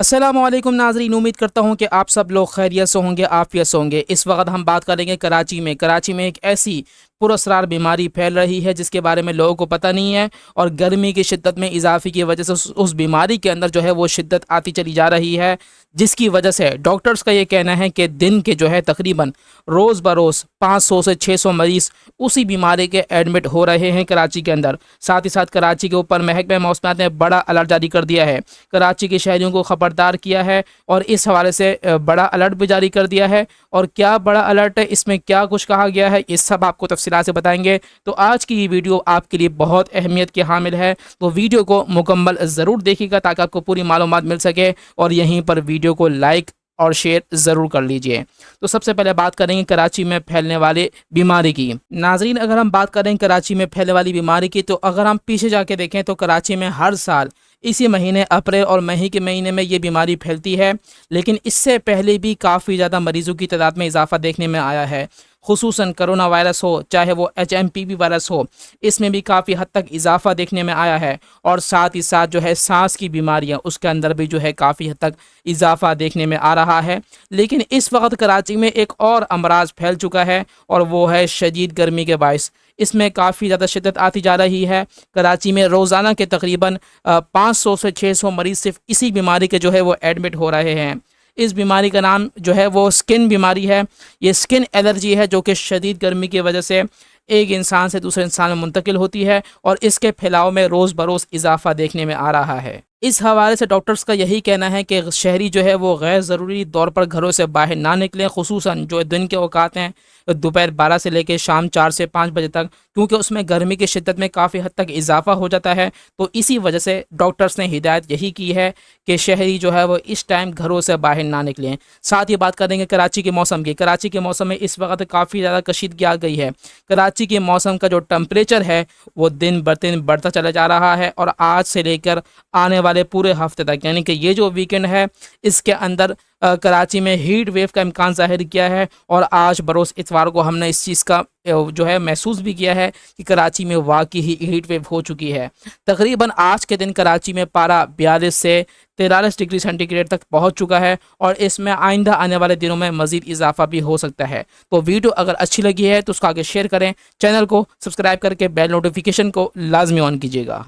अस्सलामु अलैकुम नाज़रीन, उम्मीद करता हूँ कि आप सब लोग खैरियत से होंगे, आफियत से होंगे। इस वक्त हम बात करेंगे कराची में एक ऐसी पुरअसरार बीमारी फैल रही है जिसके बारे में लोगों को पता नहीं है, और गर्मी की शिद्दत में इजाफे की वजह से उस बीमारी के अंदर जो है वो शिद्दत आती चली जा रही है, जिसकी वजह से डॉक्टर्स का ये कहना है कि दिन के जो है तकरीबन रोज़ बरोज़ 500 से 600 मरीज़ उसी बीमारी के एडमिट हो रहे हैं कराची के अंदर। साथ ही साथ कराची के ऊपर महकमे मौसमियात ने बड़ा अलर्ट जारी कर दिया है, कराची के शहरियों को खबरदार किया है और इस हवाले से बड़ा अलर्ट भी जारी कर दिया है। और क्या बड़ा अलर्ट है, इसमें क्या कुछ कहा गया है, इस सब आपको तफसीलात से बताएंगे। तो आज की ये वीडियो आपके लिए बहुत अहमियत की हामिल है, तो वीडियो को मुकम्मल ज़रूर देखिएगा ताकि आपको पूरी मालूमात मिल सके, और यहीं पर वीडियो को लाइक और शेयर ज़रूर कर लीजिए। तो सबसे पहले बात करेंगे कराची में फैलने वाले बीमारी की। नाजरीन, अगर हम बात करें कराची में फैलने वाली बीमारी की, तो अगर हम पीछे जाके देखें तो कराची में हर साल इसी महीने अप्रैल और मई के महीने में ये बीमारी फैलती है, लेकिन इससे पहले भी काफ़ी ज़्यादा मरीज़ों की तादाद में इजाफा देखने में आया है। खुसूसन करोना वायरस हो, चाहे वो HMPV वायरस हो, इसमें भी काफ़ी हद तक इजाफा देखने में आया है। और साथ ही साथ जो है सांस की बीमारियां, उसके अंदर भी जो है काफ़ी हद तक इजाफा देखने में आ रहा है। लेकिन इस वक्त कराची में एक और अमराज फैल चुका है, और वो है शदीद गर्मी के बायस। इसमें काफ़ी ज़्यादा शिद्दत आती जा रही है। कराची में रोज़ाना के तकरीबन 500 से 600 मरीज़ सिर्फ इसी बीमारी के जो है वो एडमिट हो रहे हैं। इस बीमारी का नाम जो है वो स्किन बीमारी है। ये स्किन एलर्जी है जो कि शदीद गर्मी की वजह से एक इंसान से दूसरे इंसान में मुंतकिल होती है, और इसके फैलाव में रोज़ बरोज़ इजाफा देखने में आ रहा है। इस हवाले से डॉक्टर्स का यही कहना है कि शहरी जो है वो गैर ज़रूरी तौर पर घरों से बाहर ना निकलें, खुसूसन जो दिन के औकात हैं दोपहर 12 से लेकर शाम 4 से 5 बजे तक, क्योंकि उसमें गर्मी की शिद्दत में काफ़ी हद तक इजाफा हो जाता है। तो इसी वजह से डॉक्टर्स ने हिदायत यही की है कि शहरी जो है वो इस टाइम घरों से बाहर ना निकलें। साथ ही बात करेंगे कराची के मौसम की। कराची के मौसम में इस वक्त काफ़ी ज़्यादा कशीदगी आ गई है। कराची के मौसम का जो टेम्परेचर है वो दिन ब दिन बढ़ता चला जा रहा है, और आज से लेकर आने वाले पूरे हफ्ते तक, यानी कि ये जो वीकेंड है, इसके अंदर कराची में हीट वेव का इम्कान ज़ाहिर किया है। और आज बरोज़ इतवार को हमने इस चीज़ का जो है महसूस भी किया है कि कराची में वाकई ही हीट वेव हो चुकी है। तकरीबन आज के दिन कराची में पारा 42 से 43 डिग्री सेंटीग्रेड तक पहुंच चुका है, और इसमें आइंदा आने वाले दिनों में मज़ीद इजाफा भी हो सकता है। तो वीडियो अगर अच्छी लगी है तो उसको आगे शेयर करें, चैनल को सब्सक्राइब करके बेल नोटिफिकेशन को लाजमी ऑन कीजिएगा।